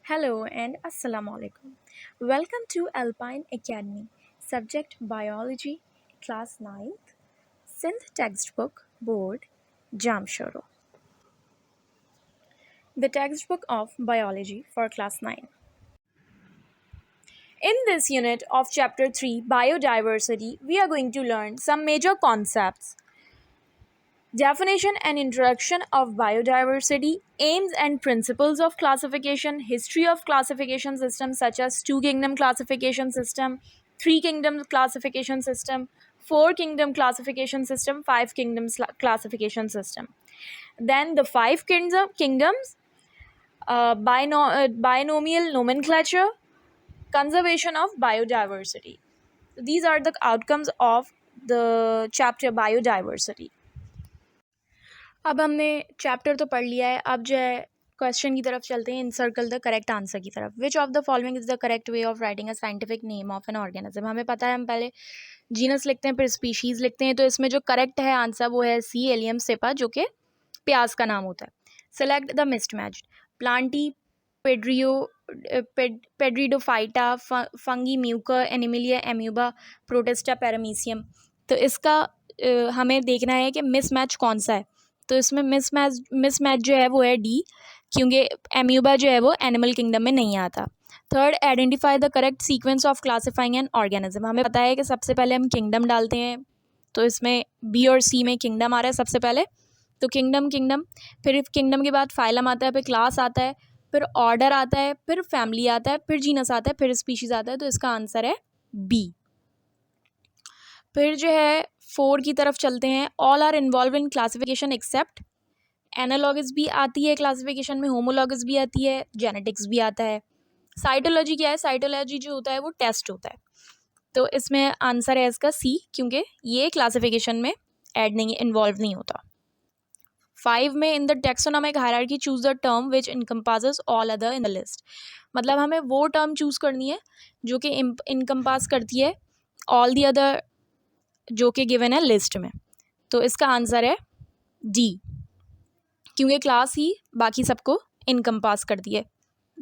Hello and Assalamu alaikum. Welcome to Alpine Academy. Subject Biology, Class 9th, Synth Textbook, Board, Jamshoro. The textbook of Biology for Class 9. In this unit of Chapter 3, Biodiversity, we are going to learn some major concepts. Definition and introduction of biodiversity, aims and principles of classification, history of classification systems such as two kingdom classification system, three kingdom classification system, four kingdom classification system, five kingdoms classification system. Then the five kingdoms, binomial nomenclature, conservation of biodiversity. These are the outcomes of the chapter biodiversity. अब हमने chapter तो पढ़ लिया है, अब जो है question की तरफ चलते हैं. इन सर्कल द करेक्ट आंसर की तरफ. Which of the following is the correct way of writing a scientific name of an organism. हमें पता है हम पहले जीनस लिखते हैं फिर स्पीशीज़ लिखते हैं, तो इसमें जो करेक्ट है आंसर वो है सी, एलियम सेपा, जो कि प्याज का नाम होता है. Select the mismatched. Plantae Pteridophyta, Fungi Mucor, Animalia Amoeba, Protista Paramecium. तो इसका हमें देखना है कि मिसमैच कौन सा है. तो इसमें मिसमैच जो है वो है डी, क्योंकि एम्यूबा जो है वो एनिमल किंगडम में नहीं आता. Third, identify the correct sequence of classifying an organism. हमें पता है कि सबसे पहले हम किंगडम डालते हैं, तो इसमें बी और सी में किंगडम आ रहा है सबसे पहले. तो किंगडम, फिर किंगडम के बाद फाइलम आता है, फिर क्लास आता है, फिर ऑर्डर आता है, फिर फैमिली आता है, फिर जीनस आता है, फिर स्पीशीज़ आता है. तो इसका आंसर है बी. फिर जो है 4 की तरफ चलते हैं. All are involve in classification except. Analogous भी आती है क्लासिफिकेशन में, होमोलॉगस भी आती है, जेनेटिक्स भी आता है. साइटोलॉजी क्या है? साइटोलॉजी जो होता है वो टेस्ट होता है. तो इसमें आंसर है इसका सी, क्योंकि ये क्लासिफिकेशन में ऐड नहीं, इन्वॉल्व नहीं होता. 5 में in the taxonomic hierarchy choose the term which encompasses all other in the list. मतलब हमें वो टर्म चूज करनी है जो कि इनकम्पास करती है ऑल दी अदर जो कि गिवन है लिस्ट में. तो इसका आंसर है डी, क्योंकि क्लास ही बाकी सबको इनकम्पास करती है.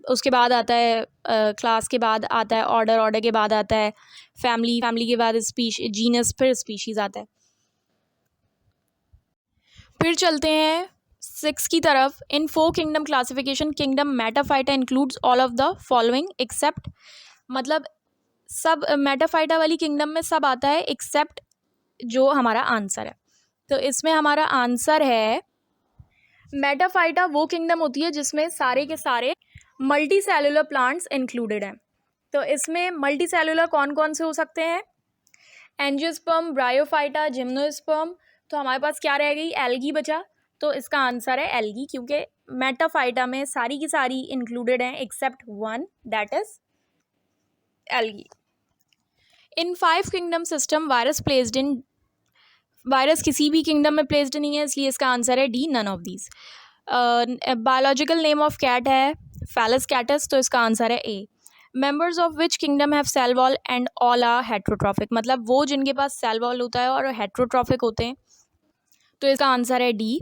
उसके बाद आता है क्लास के बाद आता है ऑर्डर, ऑर्डर के बाद आता है फैमिली, फैमिली के बाद जीनस, फिर स्पीशीज़ आता है. फिर चलते हैं 6 की तरफ. इन 4 kingdom classification, kingdom Metaphyta includes all of the following except. मतलब सब मेटाफाइटा वाली किंगडम में सब आता है एक्सेप्ट जो हमारा आंसर है. तो इसमें हमारा आंसर है मेटाफाइटा वो किंगडम होती है जिसमें सारे के सारे मल्टी सेलुलर प्लांट्स इंक्लूडेड हैं. तो इसमें मल्टी सेलुलर कौन कौन से हो सकते हैं? Angiosperm, bryophyta, gymnosperm. तो हमारे पास क्या रह गई? एल्गी बचा. तो इसका आंसर है एल्गी, क्योंकि मेटाफाइटा में सारी की सारी इंक्लूडेड हैं except one, that is algae. In 5 kingdom system virus किसी भी किंगडम में प्लेस्ड नहीं है, इसलिए इसका आंसर है D, none of these. Biological name of cat है फैलस कैटस, तो इसका आंसर है A. Members of which kingdom have cell wall and all are heterotrophic. मतलब वो जिनके पास सेल वॉल होता है और हेट्रोट्रॉफिक होते हैं. तो इसका आंसर है D.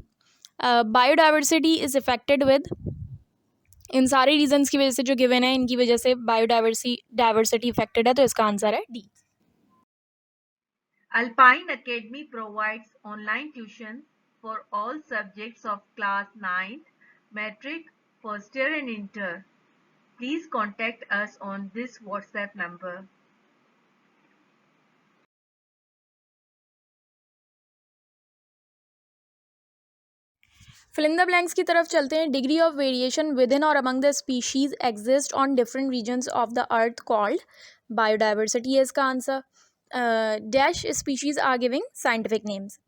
Biodiversity is affected with. इन सारे रीजन्स की वजह से जो गिवन है, इनकी वजह से बायोडाइवर्सिटी इफेक्टेड है, तो इसका आंसर है D. Alpine Academy provides online tuition for all subjects of class 9th, metric, first year and inter. Please contact us on this WhatsApp number. Fill in the blanks की तरफ चलते हैं. Degree of variation within और among the species exist on different regions of the earth called biodiversity है इसका answer. Dash species are giving scientific names.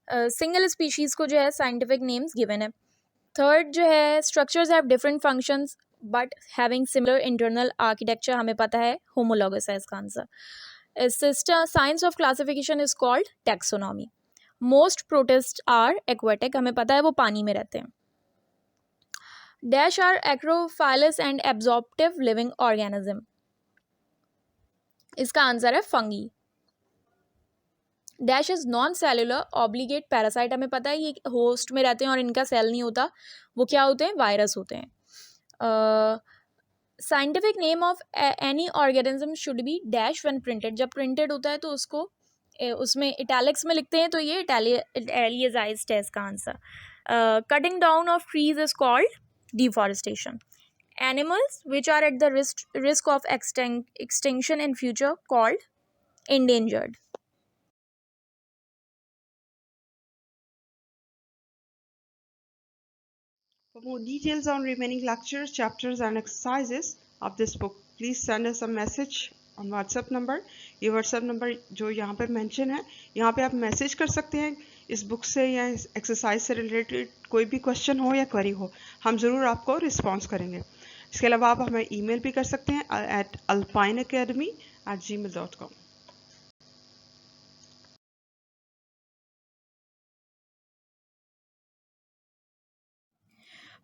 Single species को जो है साइंटिफिक नेम्स गिवन है. थर्ड जो है structures have different functions but having similar internal architecture. हमें पता है होमोलॉगस है इसका answer. System science of classification is called taxonomy. Most protist are aquatic. हमें पता है वो पानी में रहते हैं. Dash are achlorophyllous and absorptive living organism. इसका आंसर है fungi. Dash is non cellular obligate parasite. हमें पता है ये होस्ट में रहते हैं और इनका सेल नहीं होता. वो क्या होते हैं? वायरस होते हैं. Scientific name of any organism should be dash when printed. जब प्रिंटेड होता है तो उसको उसमें इटैलिक्स में लिखते हैं, तो ये इटैलियजाइज्ड है इसका answer. Cutting down of trees is called deforestation. Animals which are at the risk of extinction in future called endangered. For more details on remaining lectures, chapters and exercises of this book, please send us a message on WhatsApp number. ये WhatsApp number जो यहाँ पे mention है, यहाँ पे आप message कर सकते हैं इस बुक से या इस एक्सरसाइज से रिलेटेड कोई भी क्वेश्चन हो या क्वेरी हो, हम ज़रूर आपको रिस्पॉन्स करेंगे. इसके अलावा आप हमें ईमेल भी कर सकते हैं at alpineacademy@gmail.com.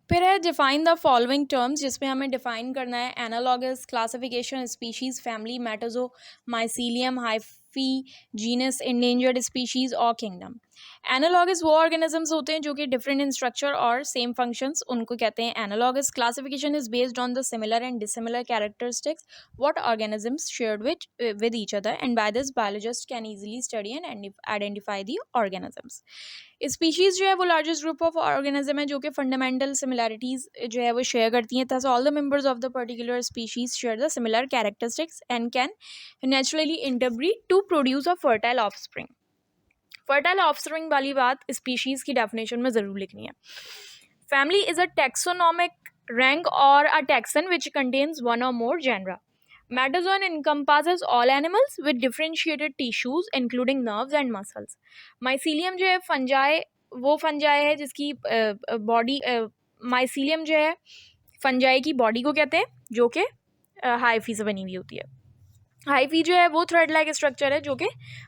फिर है डिफाइन द फॉलोइंग टर्म्स, जिसमें हमें डिफाइन करना है analogous, classification, species, family, metazoa, mycelium, hyphae, genus, endangered species और किंगडम. एनालॉगस वो ऑर्गेनिजम्स होते हैं जो कि डिफरेंट इन स्ट्रक्चर और सेम फंक्शंस, उनको कहते हैं analogous. Classification is based on the similar and dissimilar characteristics what organisms shared with each other, and by this biologist can easily study and identify the organisms. Species जो है वो largest group of organism है जो कि fundamental similarities जो है वो share करती हैं. Thus all the members of the particular species share the similar characteristics and can naturally interbreed to produce a fertile offspring. Fertile offspring वाली बात स्पीशीज की डेफिनेशन में ज़रूर लिखनी है. Family is a taxonomic rank or a taxon which contains one or more genera. Metazoan encompasses all animals with differentiated tissues including nerves and muscles. Mycelium जो है fungi, वो फंजाई है जिसकी बॉडी, माइसीलियम जो है फंजाई की body को कहते हैं जो कि हाइफी से बनी हुई होती है. हाइफी जो है वो थ्रेड लाइक स्ट्रक्चर है जो कि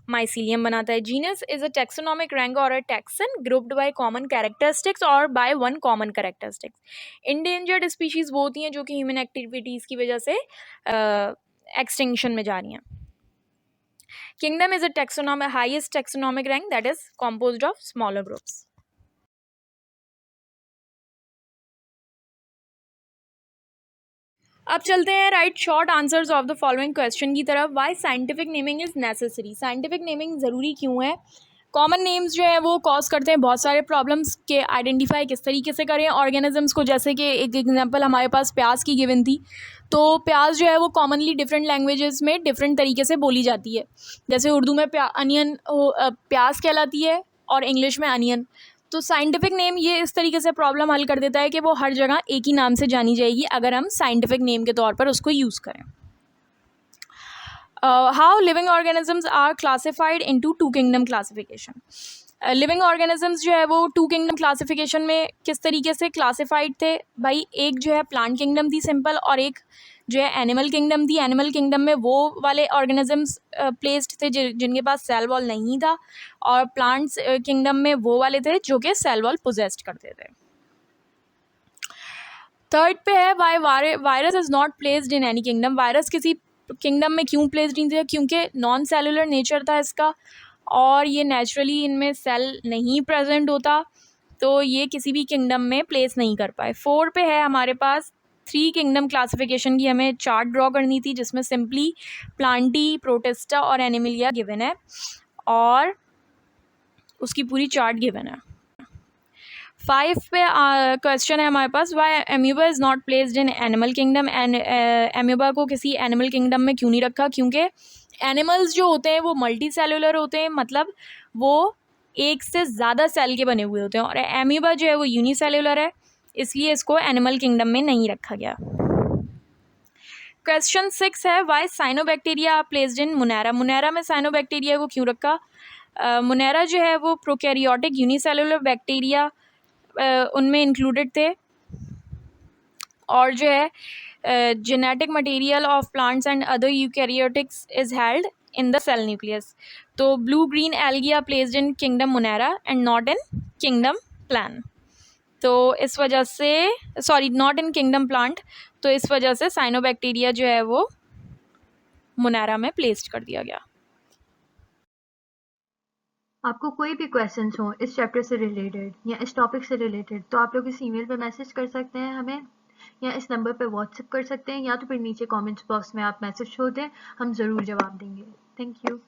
माइसीलियम बनाता है. Genus is a taxonomic rank और a taxon grouped by common characteristics और by one common characteristics. Endangered species वो होती हैं जो कि ह्यूमन एक्टिविटीज़ की वजह से एक्सटिंक्शन में जा रही हैं. Kingdom is a highest taxonomic rank that is composed of smaller groups. अब चलते हैं write short answers of the following question की तरफ. Why scientific naming is necessary. Scientific naming ज़रूरी क्यों है? कॉमन नेम्स जो है वो कॉज करते हैं बहुत सारे प्रॉब्लम्स के. आइडेंटिफाई किस तरीके से करें ऑर्गेनिजम्स को, जैसे कि एक एग्जांपल हमारे पास प्याज की गिवन थी, तो प्याज जो है वो कॉमनली डिफरेंट लैंग्वेजेस में डिफरेंट तरीके से बोली जाती है. जैसे उर्दू में अनियन प्याज कहलाती है और इंग्लिश में अनियन. तो साइंटिफिक नेम ये इस तरीके से प्रॉब्लम हल कर देता है कि वो हर जगह एक ही नाम से जानी जाएगी अगर हम साइंटिफिक नेम के तौर पर उसको यूज़ करें. How living organisms are classified into two kingdom classification. Living organisms जो है वो टू किंगडम क्लासिफिकेशन में किस तरीके से क्लासिफाइड थे भाई? एक जो है प्लांट किंगडम थी सिंपल, और एक जो है एनिमल किंगडम थी. एनिमल किंगडम में वो वाले ऑर्गेनिजम्स प्लेस्ड थे जिनके पास सेल वॉल नहीं था, और प्लांट्स किंगडम में वो वाले थे जो कि सेल वॉल पोजेस्ट करते थे. थर्ड पे है why virus is not placed in any kingdom. Virus किसी किंगडम में क्यों प्लेस्ड नहीं थे? क्योंकि नॉन सेलुलर नेचर था इसका और ये नेचुरली इनमें सेल नहीं प्रेजेंट होता, तो ये किसी भी किंगडम में प्लेस नहीं कर पाए. 4 पे है हमारे पास 3 किंगडम क्लासिफिकेशन की हमें चार्ट ड्रॉ करनी थी जिसमें सिंपली प्लांटी, प्रोटिस्टा और एनिमिलिया गिवन है और उसकी पूरी चार्ट गिवन है. 5 पे क्वेश्चन है हमारे पास why amoeba is not placed in animal kingdom. And amoeba को किसी एनिमल किंगडम में क्यों नहीं रखा? क्योंकि एनिमल्स जो होते हैं वो मल्टी सेलुलर होते हैं, मतलब वो एक से ज़्यादा सेल के बने हुए होते हैं, और एम्यूबा जो है वो यूनिसेलुलर है, इसलिए इसको एनिमल किंगडम में नहीं रखा गया. क्वेश्चन 6 है why cyanobacteria are placed in monera. Monera में साइनोबैक्टीरिया को क्यों रखा? मुनैरा जो है वो प्रोकैरियोटिक यूनिसेलुलर बैक्टीरिया उनमें इंक्लूडेड थे, और जो है genetic material of plants and other eukaryotics is held in the cell nucleus. तो blue green algae are placed in kingdom monera and not in kingdom plant. तो इस वजह से नॉट इन किंगडम प्लांट, तो इस वजह से साइनोबैक्टीरिया जो है वो मुनैरा में प्लेस्ड कर दिया गया. आपको कोई भी क्वेश्चंस हो इस चैप्टर से रिलेटेड या इस टॉपिक से रिलेटेड तो आप लोग इस ईमेल पे मैसेज कर सकते हैं हमें, या इस नंबर पर व्हाट्सएप कर सकते हैं, या तो फिर नीचे कमेंट्स बॉक्स में आप मैसेज छोड़ दें, हम ज़रूर जवाब देंगे। Thank you.